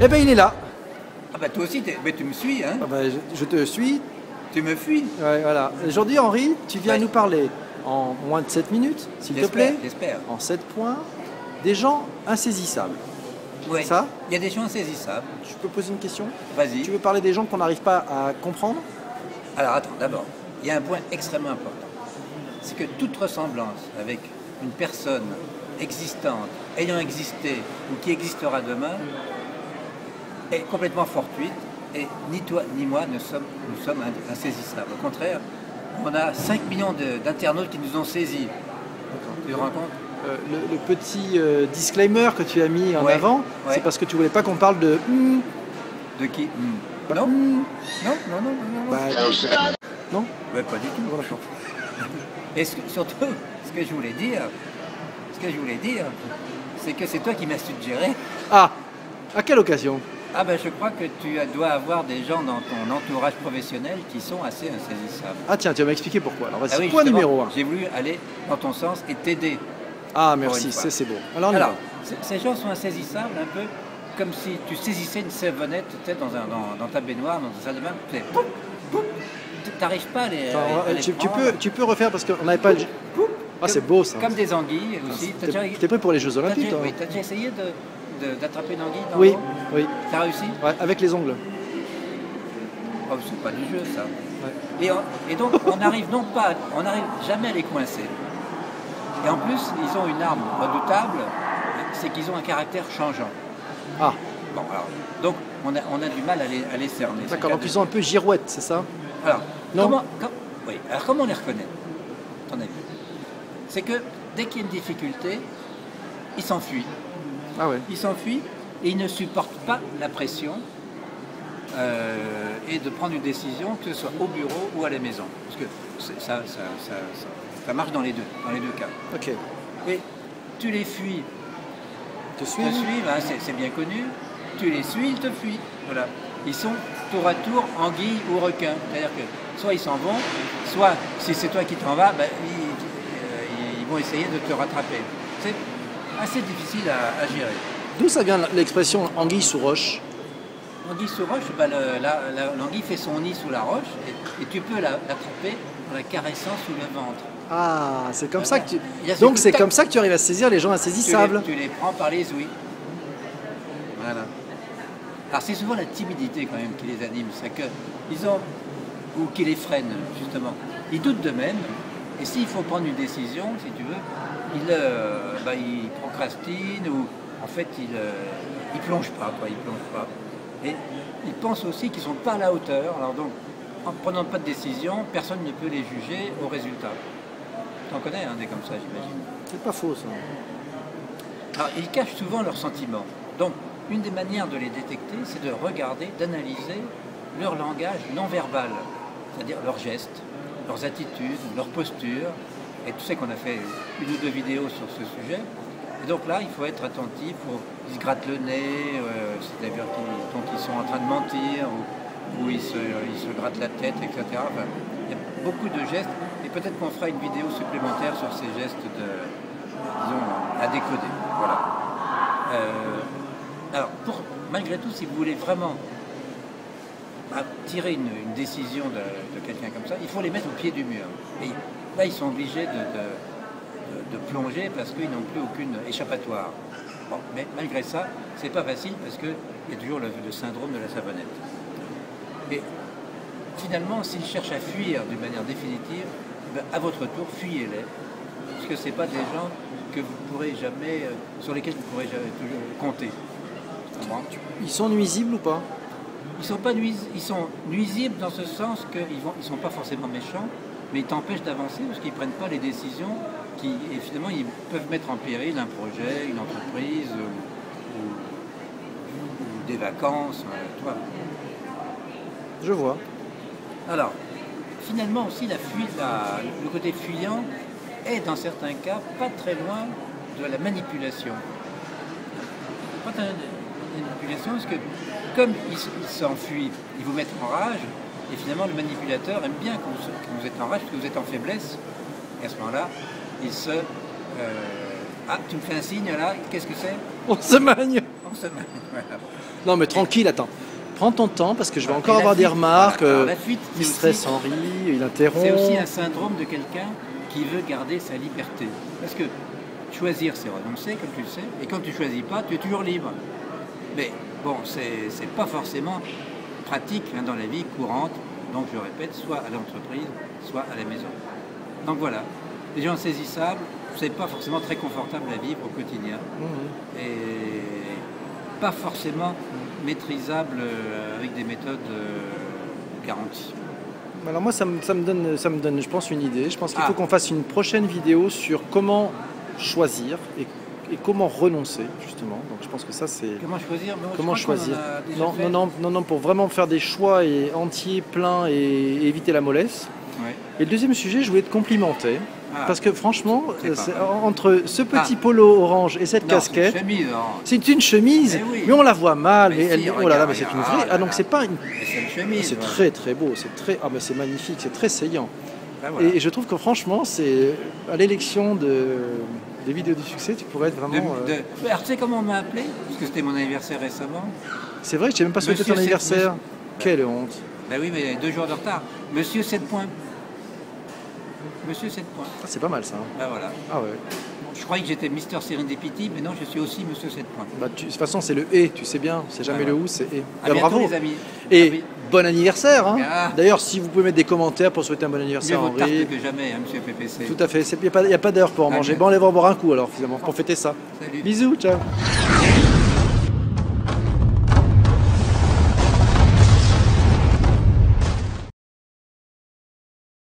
Eh ben, il est là. Ah bah toi aussi, mais tu me suis, hein? Ah ben, je te suis. Tu me fuis? Ouais, voilà. Aujourd'hui, Henri, tu viens Ouais. nous parler en moins de 7 minutes, s'il te J'espère, plaît, j'espère. en 7 points, des gens insaisissables. Ouais. Ça? Il y a des gens insaisissables. Je peux poser une question? Vas-y. Tu veux parler des gens qu'on n'arrive pas à comprendre? Alors attends, d'abord, il y a un point extrêmement important. C'est que toute ressemblance avec une personne existante, ayant existé ou qui existera demain, est complètement fortuite et ni toi ni moi nous sommes insaisissables. Au contraire, on a 5 millions d'internautes qui nous ont saisis. Tu te rends compte? Le petit disclaimer que tu as mis en Ouais, avant, ouais. c'est parce que tu voulais pas qu'on parle de... De qui? Bah, Non, non, non, non, non, non. bah, non. Ouais, pas du tout. Bon, d'accord. Et surtout, ce que je voulais dire, c'est que c'est toi qui m'as suggéré. Ah, à quelle occasion? Ah ben je crois que tu dois avoir des gens dans ton entourage professionnel qui sont assez insaisissables. Ah tiens, tu vas m'expliquer pourquoi. Alors vas-y, Ah oui, point justement, numéro 1. J'ai voulu aller dans ton sens et t'aider. Ah Pour merci, une fois. c'est beau. Alors, on y Alors, va. ces gens sont insaisissables un peu comme si tu saisissais une savonnette dans ta baignoire, dans ta salle de bain. Tu fais pouf, pouf. T'arrives pas à les, Attends, à les tu prendre. peux refaire parce qu'on n'avait pas... le- Pouf. Ah c'est beau ça. Comme des anguilles aussi. T'es prêt pour les Jeux Olympiques, toi? Oui, t'as déjà essayé d'attraper une anguille dans Oui, l'eau? oui. T'as réussi? Ouais, avec les ongles. Oh, c'est pas du jeu ça. Ouais. Et donc on n'arrive jamais à les coincer. Et en plus, ils ont une arme redoutable, c'est qu'ils ont un caractère changeant. Ah, Bon, alors, donc on a du mal à les cerner. d'accord, donc ils sont un peu girouettes, c'est ça? Alors, Non. comment on les reconnaît, à ton avis? C'est que dès qu'il y a une difficulté, ils s'enfuient. Ah ouais. Ils s'enfuient et ils ne supportent pas la pression et de prendre une décision, que ce soit au bureau ou à la maison. Parce que ça marche dans les deux cas. Ok. Et tu les fuis, Te te suis? suivent, hein, c'est bien connu, tu les suis, ils te fuient. Voilà. Ils sont tour à tour anguilles ou requins. C'est-à-dire que soit ils s'en vont, soit si c'est toi qui t'en vas, ben, ils vont essayer de te rattraper. C'est assez difficile à gérer. D'où ça vient l'expression anguille sous roche? L'anguille sous roche, ben, l'anguille fait son nid sous la roche et tu peux l'attraper en la caressant sous le ventre. Ah, c'est comme ça que tu... Il y a ce Donc coup de c'est tac. comme ça que tu arrives à saisir les gens insaisissables. Tu les prends par les ouïes. Voilà. Alors c'est souvent la timidité quand même qui les anime, c'est qu'ils ont, ou qui les freine justement. Ils doutent d'eux-mêmes, et s'il faut prendre une décision, si tu veux, ils procrastinent, ou en fait ils plongent pas, quoi, ils plongent pas. Et ils pensent aussi qu'ils sont pas à la hauteur, alors donc en prenant pas de décision, personne ne peut les juger au résultat. T'en connais des comme ça, j'imagine. C'est pas faux ça. Alors, ils cachent souvent leurs sentiments. Donc, une des manières de les détecter, c'est de regarder, d'analyser leur langage non verbal, c'est-à-dire leurs gestes, leurs attitudes, leurs postures. Et tu sais qu'on a fait une ou deux vidéos sur ce sujet. Et donc là, il faut être attentif, ils se grattent le nez, c'est-à-dire qu'ils sont en train de mentir, ou ils se grattent la tête, etc. Enfin, il y a beaucoup de gestes, et peut-être qu'on fera une vidéo supplémentaire sur ces gestes disons, à décoder. Voilà. Alors, malgré tout, si vous voulez vraiment tirer une décision de quelqu'un comme ça, il faut les mettre au pied du mur. Et là, ils sont obligés de plonger parce qu'ils n'ont plus aucune échappatoire. Bon, mais malgré ça, c'est pas facile parce qu'il y a toujours le syndrome de la savonnette. Et finalement, s'ils cherchent à fuir d'une manière définitive, ben, à votre tour, fuyez-les. Parce que ce n'est pas des gens que vous pourrez jamais, sur lesquels vous pourrez jamais toujours compter. Ils sont nuisibles ou pas? Ils sont nuisibles dans ce sens qu'ils ne sont pas forcément méchants, mais ils t'empêchent d'avancer parce qu'ils ne prennent pas les décisions et finalement ils peuvent mettre en péril un projet, une entreprise ou des vacances, toi. Je vois. Alors, Finalement aussi, le côté fuyant est dans certains cas pas très loin de la manipulation. Pas de la manipulation parce que comme ils s'enfuient, ils vous mettent en rage et finalement le manipulateur aime bien que vous êtes en rage parce que vous êtes en faiblesse et à ce moment-là, il se Ah, tu me fais un signe là, qu'est-ce que c'est? On se magne. On se met. Voilà. Non mais tranquille, attends. Prends ton temps parce que je vais encore Et la avoir des fuite, remarques. voilà. Alors, la fuite, Il c'est stresse aussi- Henri, il interrompt. C'est aussi un syndrome de quelqu'un qui veut garder sa liberté. Parce que choisir, c'est renoncer, comme tu le sais, et quand tu choisis pas, tu es toujours libre. Mais bon, c'est pas forcément pratique hein, dans la vie courante, donc je répète, soit à l'entreprise, soit à la maison. Donc voilà, les gens saisissables, c'est pas forcément très confortable à vivre au quotidien, Mhm. et pas forcément maîtrisable avec des méthodes garanties. Alors moi ça me donne, je pense, une idée. Je pense qu'il faut Ah. qu'on fasse une prochaine vidéo sur comment choisir et comment renoncer justement. Donc je pense que ça c'est Comment choisir? Bon, je comment crois qu'on en choisir. a déjà Non, fait. non, pour vraiment faire des choix entiers, pleins et éviter la mollesse. Ouais. Et le deuxième sujet, je voulais te complimenter. Ah. Parce que franchement, C'est pas mal. entre ce petit Ah. polo orange et cette Non, casquette, c'est une chemise, non. c'est une chemise, Mais oui. mais on la voit mal. Mais si, oh là là, regarde, mais c'est une regarde. vraie. Ah Ah, là donc là. c'est pas une. Mais c'est une chemise. C'est voilà. très très beau, mais c'est magnifique, c'est très saillant. Ben voilà. Et je trouve que franchement, c'est à l'élection des vidéos du succès, tu pourrais être vraiment. Alors, tu sais comment on m'a appelé? Parce que c'était mon anniversaire récemment. C'est vrai, je t'ai même pas souhaité Monsieur ton anniversaire. Monsieur- Quelle honte. Ben oui, mais 2 jours de retard. Monsieur 7 points. Monsieur 7 points. Ah, c'est pas mal ça. Hein. Ben voilà. Ah ouais. Je croyais que j'étais Mister Serendipity, mais non, je suis aussi Monsieur 7 points. Bah, de toute façon, c'est le et, tu sais bien. C'est jamais Ah, le ouais. ou, c'est et. À Bah, bientôt, bravo. les amis. Et Ah oui. bon anniversaire. Hein. Ah. D'ailleurs, si vous pouvez mettre des commentaires pour souhaiter un bon Mieux anniversaire, vaut tarte Henri. que jamais, hein, Monsieur PPC. Tout à fait. Il n'y a pas d'heure pour en Ah, manger. bien. Bon, on va boire un coup alors, finalement, pour fêter ça. Salut. Bisous, ciao.